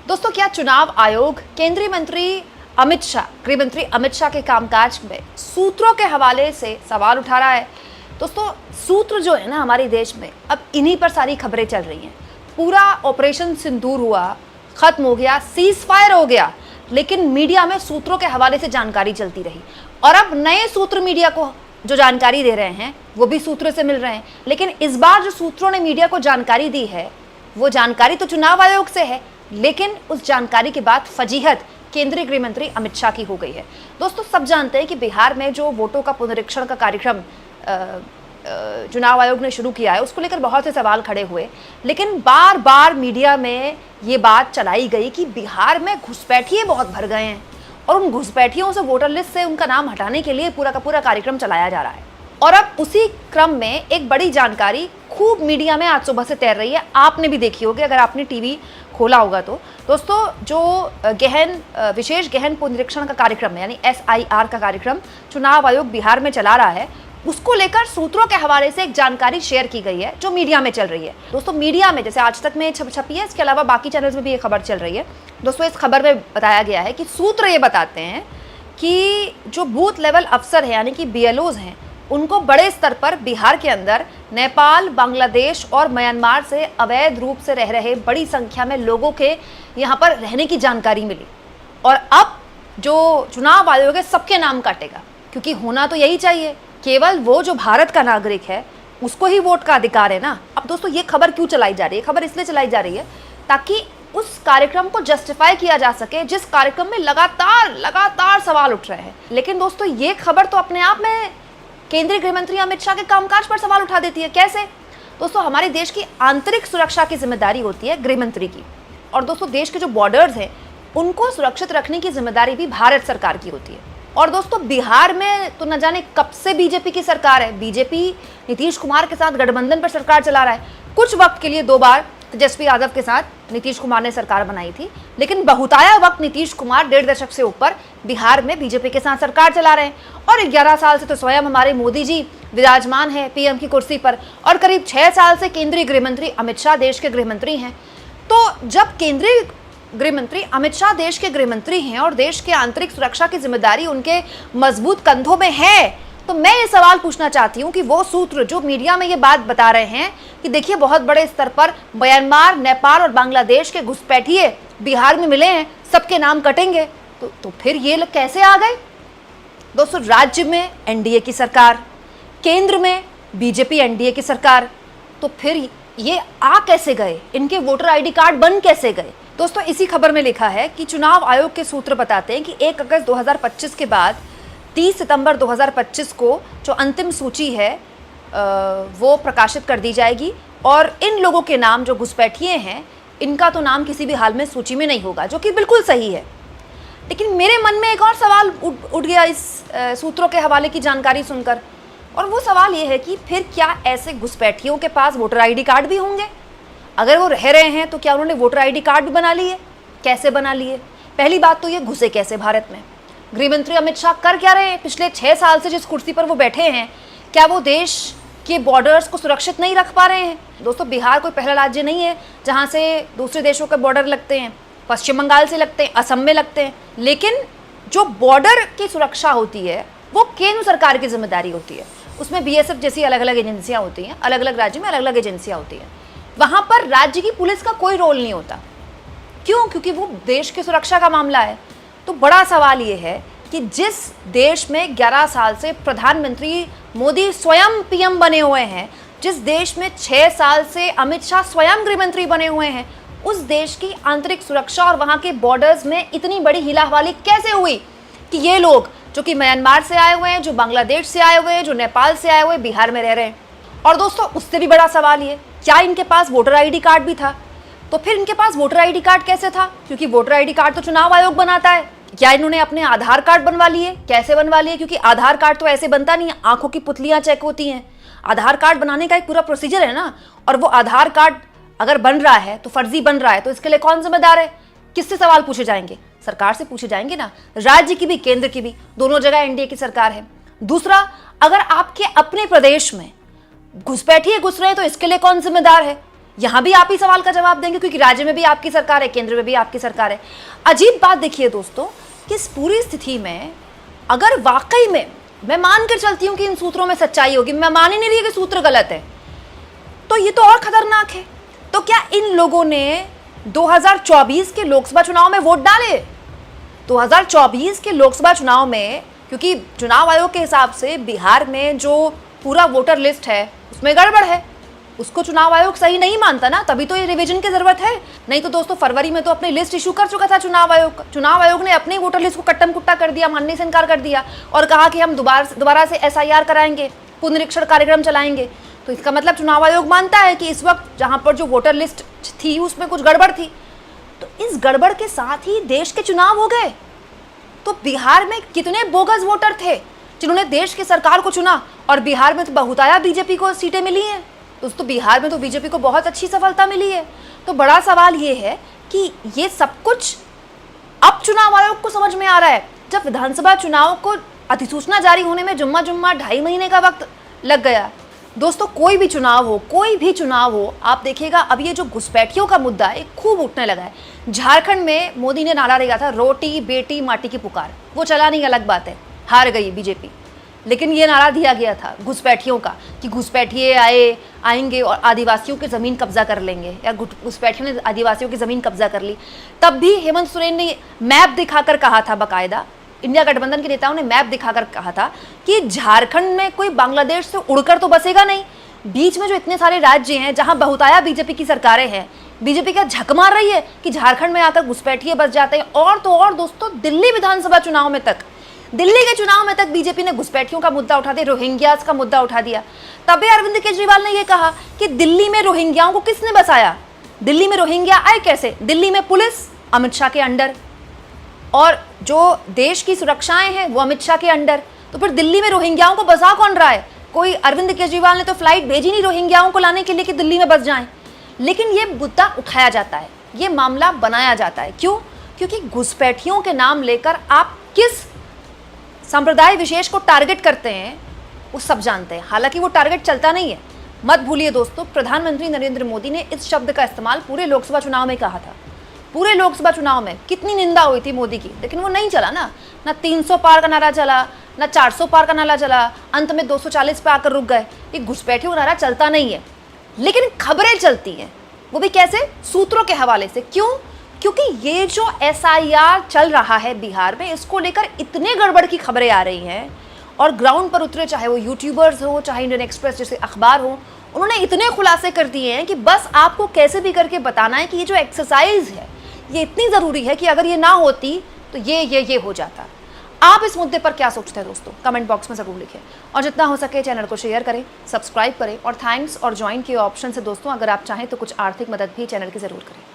दोस्तों, क्या चुनाव आयोग केंद्रीय मंत्री अमित शाह, गृह मंत्री अमित शाह के कामकाज में सूत्रों के हवाले से सवाल उठा रहा है? दोस्तों, सूत्र जो है ना हमारे देश में, अब इन्हीं पर सारी खबरें चल रही हैं। पूरा ऑपरेशन सिंदूर हुआ, खत्म हो गया, सीज फायर हो गया, लेकिन मीडिया में सूत्रों के हवाले से जानकारी चलती रही। और अब नए सूत्र मीडिया को जो जानकारी दे रहे हैं वो भी सूत्रों से मिल रहे हैं। लेकिन इस बार जो सूत्रों ने मीडिया को जानकारी दी है वो जानकारी तो चुनाव आयोग से है, लेकिन उस जानकारी के बाद फजीहत केंद्रीय गृह मंत्री अमित शाह की हो गई है। दोस्तों, सब जानते हैं कि बिहार में जो वोटों का पुनरीक्षण का कार्यक्रम चुनाव आयोग ने शुरू किया है, उसको लेकर बहुत से सवाल खड़े हुए, लेकिन बार बार मीडिया में ये बात चलाई गई कि बिहार में घुसपैठिए बहुत भर गए हैं और उन घुसपैठियों से वोटर लिस्ट से उनका नाम हटाने के लिए पूरा का पूरा कार्यक्रम चलाया जा रहा है। और अब उसी क्रम में एक बड़ी जानकारी खूब मीडिया में आज सुबह से तैर रही है, आपने भी देखी होगी अगर आपने टीवी खोला होगा तो। दोस्तों, जो विशेष गहन पुनरीक्षण का कार्यक्रम है, यानी SIR का कार्यक्रम चुनाव आयोग बिहार में चला रहा है, उसको लेकर सूत्रों के हवाले से एक जानकारी शेयर की गई है जो मीडिया में चल रही है। दोस्तों, मीडिया में जैसे आज तक में छपी है, इसके अलावा बाकी चैनल्स में भी ये खबर चल रही है। दोस्तों, इस खबर में बताया गया है कि सूत्र ये बताते हैं कि जो बूथ लेवल अफसर है यानी कि BLOs हैं, उनको बड़े स्तर पर बिहार के अंदर नेपाल, बांग्लादेश और म्यांमार से अवैध रूप से रह रहे बड़ी संख्या में लोगों के यहाँ पर रहने की जानकारी मिली। और अब जो चुनाव आयोग है सबके नाम काटेगा, क्योंकि होना तो यही चाहिए, केवल वो जो भारत का नागरिक है उसको ही वोट का अधिकार है ना। अब दोस्तों, ये खबर क्यों चलाई जा रही है? खबर इसलिए चलाई जा रही है ताकि उस कार्यक्रम को जस्टिफाई किया जा सके जिस कार्यक्रम में लगातार सवाल उठ रहे हैं। लेकिन दोस्तों, ये खबर तो अपने आप में केंद्रीय गृह मंत्री अमित शाह के कामकाज पर सवाल उठा देती है। कैसे? दोस्तों, हमारे देश की आंतरिक सुरक्षा की जिम्मेदारी होती है गृह मंत्री की, और दोस्तों देश के जो बॉर्डर्स हैं उनको सुरक्षित रखने की जिम्मेदारी भी भारत सरकार की होती है। और दोस्तों, बिहार में तो न जाने कब से बीजेपी की सरकार है। बीजेपी नीतीश कुमार के साथ गठबंधन पर सरकार चला रहा है। कुछ वक्त के लिए 2 बार तेजस्वी यादव के साथ नीतीश कुमार ने सरकार बनाई थी, लेकिन बहुताया वक्त नीतीश कुमार 1.5 दशक से ऊपर बिहार में बीजेपी के साथ सरकार चला रहे हैं। और 11 साल से तो स्वयं हमारे मोदी जी विराजमान है PM की कुर्सी पर, और करीब 6 साल से केंद्रीय गृह मंत्री अमित शाह देश के गृह मंत्री हैं। तो जब केंद्रीय गृह मंत्री अमित शाह देश के गृह मंत्री हैं और देश के आंतरिक सुरक्षा की जिम्मेदारी उनके मजबूत कंधों में है, तो मैं ये सवाल पूछना चाहती हूँ कि वो सूत्र जो मीडिया में ये बात बता रहे हैं कि देखिए बहुत बड़े स्तर पर म्यांमार, नेपाल और बांग्लादेश के घुसपैठिए बिहार में मिले हैं, सबके नाम कटेंगे, तो फिर ये लोग कैसे आ गए? दोस्तों, राज्य में NDA की सरकार, केंद्र में BJP NDA की सरकार, तो फिर ये आ कैसे गए? इनके वोटर ID कार्ड बन कैसे गए? दोस्तों, इसी खबर में लिखा है कि चुनाव आयोग के सूत्र बताते हैं कि 1 अगस्त 2025 के बाद 30 सितंबर 2025 को जो अंतिम सूची है वो प्रकाशित कर दी जाएगी, और इन लोगों के नाम जो घुसपैठिए हैं इनका तो नाम किसी भी हाल में सूची में नहीं होगा, जो कि बिल्कुल सही है। लेकिन मेरे मन में एक और सवाल उठ गया इस सूत्रों के हवाले की जानकारी सुनकर, और वो सवाल ये है कि फिर क्या ऐसे घुसपैठियों के पास वोटर ID कार्ड भी होंगे? अगर वो रह रहे हैं तो क्या उन्होंने वोटर ID कार्ड भी बना लिए? कैसे बना लिए? पहली बात तो ये घुसे कैसे भारत में? गृह मंत्री अमित शाह कर क्या रहे हैं? पिछले 6 साल से जिस कुर्सी पर वो बैठे हैं, क्या वो देश के बॉर्डर्स को सुरक्षित नहीं रख पा रहे हैं? दोस्तों, बिहार कोई पहला राज्य नहीं है जहां से दूसरे देशों के बॉर्डर लगते हैं। पश्चिम बंगाल से लगते हैं, असम में लगते हैं, लेकिन जो बॉर्डर की सुरक्षा होती है वो केंद्र सरकार की जिम्मेदारी होती है। उसमें BSF जैसी अलग अलग एजेंसियाँ होती हैं, अलग अलग राज्य में अलग अलग एजेंसियाँ होती हैं। वहाँ पर राज्य की पुलिस का कोई रोल नहीं होता। क्यों? क्योंकि वो देश की सुरक्षा का मामला है। तो बड़ा सवाल ये है कि जिस देश में 11 साल से प्रधानमंत्री मोदी स्वयं PM बने हुए हैं, जिस देश में 6 साल से अमित शाह स्वयं गृह मंत्री बने हुए हैं, उस देश की आंतरिक सुरक्षा और वहाँ के बॉर्डर्स में इतनी बड़ी हिलाहवाली कैसे हुई कि ये लोग जो कि म्यांमार से आए हुए हैं, जो बांग्लादेश से आए हुए हैं, जो नेपाल से आए हुए बिहार में रह रहे हैं? और दोस्तों, उससे भी बड़ा सवाल ये, क्या इनके पास वोटर ID कार्ड भी था? तो फिर इनके पास वोटर ID कार्ड कैसे था? क्योंकि वोटर ID कार्ड तो चुनाव आयोग बनाता है। क्या इन्होंने अपने आधार कार्ड बनवा लिए? कैसे बनवा लिए? क्योंकि आधार कार्ड तो ऐसे बनता नहीं है, आंखों की पुतलियां चेक होती हैं। आधार कार्ड बनाने का एक पूरा प्रोसीजर है ना, और वो आधार कार्ड अगर बन रहा है तो फर्जी बन रहा है, तो इसके लिए कौन जिम्मेदार है? किससे सवाल पूछे जाएंगे? सरकार से पूछे जाएंगे ना, राज्य की भी केंद्र की भी, दोनों जगह NDA की सरकार है। दूसरा, अगर आपके अपने प्रदेश में घुसपैठिए घुस रहे हैं तो इसके लिए कौन जिम्मेदार है? यहां भी आप ही सवाल का जवाब देंगे, क्योंकि राज्य में भी आपकी सरकार है, केंद्र में भी आपकी सरकार है। अजीब बात देखिए दोस्तों कि इस पूरी स्थिति में अगर वाकई में मैं मान कर चलती हूं कि इन सूत्रों में सच्चाई होगी, मैं मान ही नहीं रही कि सूत्र गलत है, तो ये तो और खतरनाक है। तो क्या इन लोगों ने 2024 के लोकसभा चुनाव में वोट डाले? 2024 के लोकसभा चुनाव में, क्योंकि चुनाव आयोग के हिसाब से बिहार में जो पूरा वोटर लिस्ट है उसमें गड़बड़ है, उसको चुनाव आयोग सही नहीं मानता ना, तभी तो ये रिवीजन की जरूरत है। नहीं तो दोस्तों फरवरी में तो अपनी लिस्ट इशू कर चुका था चुनाव आयोग। चुनाव आयोग ने अपनी वोटर लिस्ट को कट्टम कुट्टा कर दिया, मानने से इनकार कर दिया और कहा कि हम दोबारा से SIR कराएंगे, पुनरीक्षण कार्यक्रम चलाएंगे। तो इसका मतलब चुनाव आयोग मानता है कि इस वक्त जहां पर जो वोटर लिस्ट थी उसमें कुछ गड़बड़ थी। तो इस गड़बड़ के साथ ही देश के चुनाव हो गए। तो बिहार में कितने बोगस वोटर थे जिन्होंने देश की सरकार को चुना, और बिहार में तो बहुताया बीजेपी को सीटें मिली हैं। दोस्तों बिहार में तो बीजेपी को बहुत अच्छी सफलता मिली है। तो बड़ा सवाल ये है कि ये सब कुछ अब चुनाव आयोग को समझ में आ रहा है, जब विधानसभा चुनाव को अधिसूचना जारी होने में जुम्मा 2.5 महीने का वक्त लग गया। दोस्तों कोई भी चुनाव हो, आप देखिएगा अब ये जो घुसपैठियों का मुद्दा है खूब उठने लगा है। झारखंड में मोदी ने नारा दिया था, रोटी बेटी माटी की पुकार, वो चला नहीं, अलग बात है, हार गई बीजेपी। लेकिन ये नारा दिया गया था घुसपैठियों का कि घुसपैठिए आएंगे और आदिवासियों की ज़मीन कब्जा कर लेंगे, या घुसपैठियों ने आदिवासियों की ज़मीन कब्जा कर ली। तब भी हेमंत सोरेन ने मैप दिखाकर कहा था, बाकायदा इंडिया गठबंधन के नेताओं ने मैप दिखाकर कहा था कि झारखंड में कोई बांग्लादेश से उड़कर तो बसेगा नहीं। बीच में जो इतने सारे राज्य हैं जहां बहुताया बीजेपी की सरकारें हैं, बीजेपी क्या झक मार रही है कि झारखंड में आकर घुसपैठिए बस जाते हैं। और तो और दोस्तों दिल्ली विधानसभा चुनाव में तक, दिल्ली के चुनाव में तक बीजेपी ने घुसपैठियों का मुद्दा उठा दिया, रोहिंग्यास का मुद्दा उठा दिया। तभी अरविंद केजरीवाल ने यह कहा कि दिल्ली में रोहिंग्याओं को किसने बसाया, दिल्ली में रोहिंग्या आए कैसे? दिल्ली में पुलिस अमित शाह के अंडर, और जो देश की सुरक्षाएं हैं वो अमित शाह के अंडर। तो फिर दिल्ली में रोहिंग्याओं को बसा कौन रहा है? कोई अरविंद केजरीवाल ने तो फ्लाइट भेजी नहीं रोहिंग्याओं को लाने के लिए कि दिल्ली में बस जाएं। लेकिन ये मुद्दा उठाया जाता है, ये मामला बनाया जाता है। क्यों? क्योंकि घुसपैठियों के नाम लेकर आप किस संप्रदाय विशेष को टारगेट करते हैं वो सब जानते हैं। हालांकि वो टारगेट चलता नहीं है। मत भूलिए दोस्तों, प्रधानमंत्री नरेंद्र मोदी ने इस शब्द का इस्तेमाल पूरे लोकसभा चुनाव में कहा था। पूरे लोकसभा चुनाव में कितनी निंदा हुई थी मोदी की, लेकिन वो नहीं चला ना 300 पार का नारा चला, ना 400 पार का नारा चला, अंत में 240 पे आकर रुक गए। ये घुसपैठियों का नारा चलता नहीं है, लेकिन खबरें चलती हैं। वो भी कैसे? सूत्रों के हवाले से। क्यों? क्योंकि ये जो SIR चल रहा है बिहार में, इसको लेकर इतने गड़बड़ की खबरें आ रही हैं, और ग्राउंड पर उतरे चाहे वो यूट्यूबर्स हो, चाहे इंडियन एक्सप्रेस जैसे अखबार हो, उन्होंने इतने खुलासे कर दिए हैं कि बस आपको कैसे भी करके बताना है कि ये जो एक्सरसाइज है ये इतनी ज़रूरी है कि अगर ये ना होती तो ये हो जाता। आप इस मुद्दे पर क्या सोचते हैं दोस्तों? कमेंट बॉक्स में ज़रूर लिखें, और जितना हो सके चैनल को शेयर करें, सब्सक्राइब करें, और थैंक्स और ज्वाइन के ऑप्शन से दोस्तों अगर आप चाहें तो कुछ आर्थिक मदद भी चैनल की ज़रूर करें।